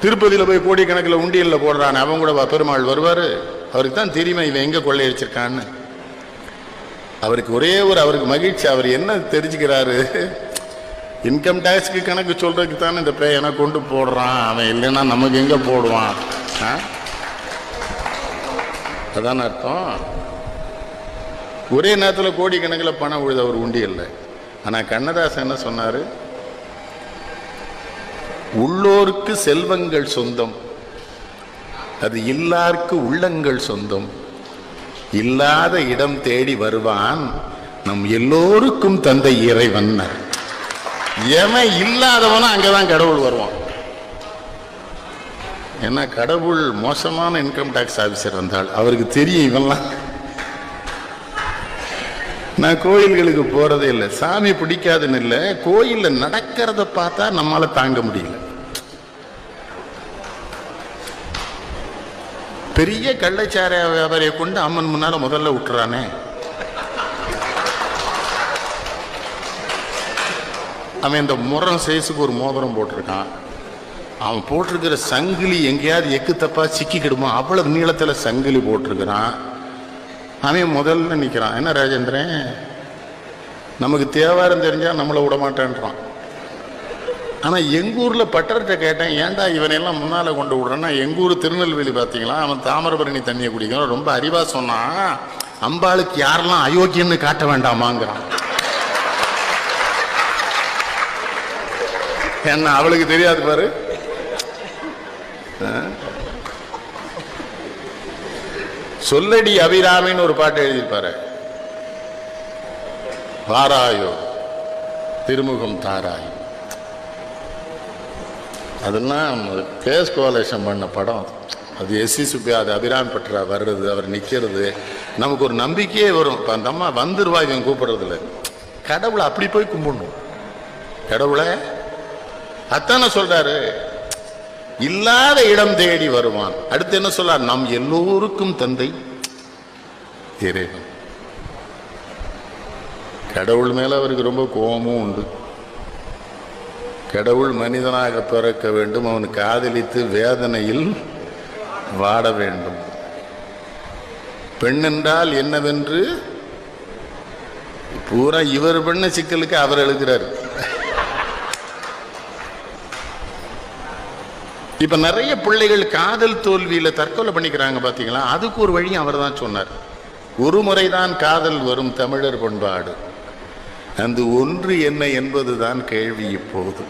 திருப்பதியில் போய் கோடிக்கணக்கில் உண்டியலில் போடுறான், அவன் கூட பெருமாள் வருவார். அவருக்கு தான் தெரியுமா இவன் எங்கே கொள்ளையடிச்சிருக்கான்னு. அவருக்கு ஒரே அவருக்கு மகிழ்ச்சி. அவர் என்ன தெரிஞ்சுக்கிறாரு, இன்கம் டேக்ஸுக்கு கணக்கு சொல்றதுக்கு தானே இந்த பேயனை கொண்டு போடுறான், அவன் இல்லைன்னா நமக்கு எங்கே போடுவான். அதான் அர்த்தம். ஒரே நேரத்தில் கோடிக்கணக்கில் பணம் விழுது அவர் உண்டியல்ல. ஆனால் கண்ணதாசன் என்ன சொன்னார், உள்ளோருக்கு செல்வங்கள் சொந்தம், அது இல்லாருக்கு உள்ளங்கள் சொந்தம், இல்லாத இடம் தேடி வருவான் நம் எல்லோருக்கும் தந்தை இறைவன். எவன் இல்லாதவனும் அங்கதான் கடவுள் வருவான். ஏன்னா கடவுள் மோசமான இன்கம் டாக்ஸ் ஆபீசர் வந்தால் அவருக்கு தெரியும் இவன்லாம். நான் கோயில்களுக்கு போறதே இல்லை, சாமி பிடிக்காதுன்னு இல்லை, கோயில்ல நடக்கிறத பார்த்தா நம்மளால தாங்க முடியல. பெரிய கள்ளச்சார வியாபாரியை கொண்டு அம்மன் முன்னால முதல்ல விட்டுறானே, அவன் இந்த முறம் சைஸுக்கு ஒரு மோதிரம் போட்டிருக்கான், அவன் போட்டிருக்கிற சங்கிலி எங்கேயாவது எக்கு தப்பா சிக்கிக்கிடுமா அவ்வளவு நீளத்துல சங்கிலி போட்டிருக்கிறான். அவன் முதல்ல நிற்கிறான். என்ன ராஜேந்திரன், நமக்கு தேவாரம் தெரிஞ்சா நம்மளை விட மாட்டேன்றான். ஆனால் எங்கள் ஊரில் பட்டர்கிட்ட கேட்டேன், ஏன்டா இவனையெல்லாம் முன்னால் கொண்டு விடுறேன்னா, எங்கள் ஊர் திருநெல்வேலி பார்த்தீங்களா, அவன் தாமிரபரணி தண்ணியை குடிக்கணும், ரொம்ப அறிவா சொன்னான், அம்பாளுக்கு யாரெல்லாம் அயோக்கியன்னு காட்ட வேண்டாமாங்கிறான். என்ன அவளுக்கு தெரியாது பாரு. சொல்லடி அபிராமின்னு ஒரு பாட்டு எழுதியிருப்பாரு, வாராயோ திருமுகம் தாராயோ. அதெல்லாம் கேஸ் கோலேஷன் பண்ண படம். அது எஸ்சி சுப்பி, அது அபிராமி பற்றா வர்றது, அவர் நிற்கிறது, நமக்கு ஒரு நம்பிக்கையே வரும். இப்போ அந்த அம்மா வந்துருவா இவன் கூப்பிடுறதுல. கடவுளை அப்படி போய் கும்பிடணும். கடவுளை அத்தான சொல்றாரு, இல்லாத இடம் தேடி வருவான். அடுத்து என்ன சொல்றார், நம் எல்லோருக்கும் தந்தை இறைவன். கடவுள் மேல அவருக்கு ரொம்ப கோபமும் உண்டு. கடவுள் மனிதனாக பிறக்க வேண்டும், அவன் காதலித்து வேதனையில் வாட வேண்டும். பெண் என்றால் என்னவென்று பூரா இவர் பெண்ண சிக்கலுக்கு அவர் எழுதுகிறார். இப்ப நிறைய பிள்ளைகள் காதல் தோல்வியில தற்கொலை பண்ணிக்கிறாங்க பாத்தீங்களா, அதுக்கு ஒரு வழி அவர் தான் சொன்னார். ஒரு முறைதான் காதல் வரும் தமிழர் பண்பாடு, அந்த ஒன்று என்ன என்பதுதான் கேள்வி இப்போது.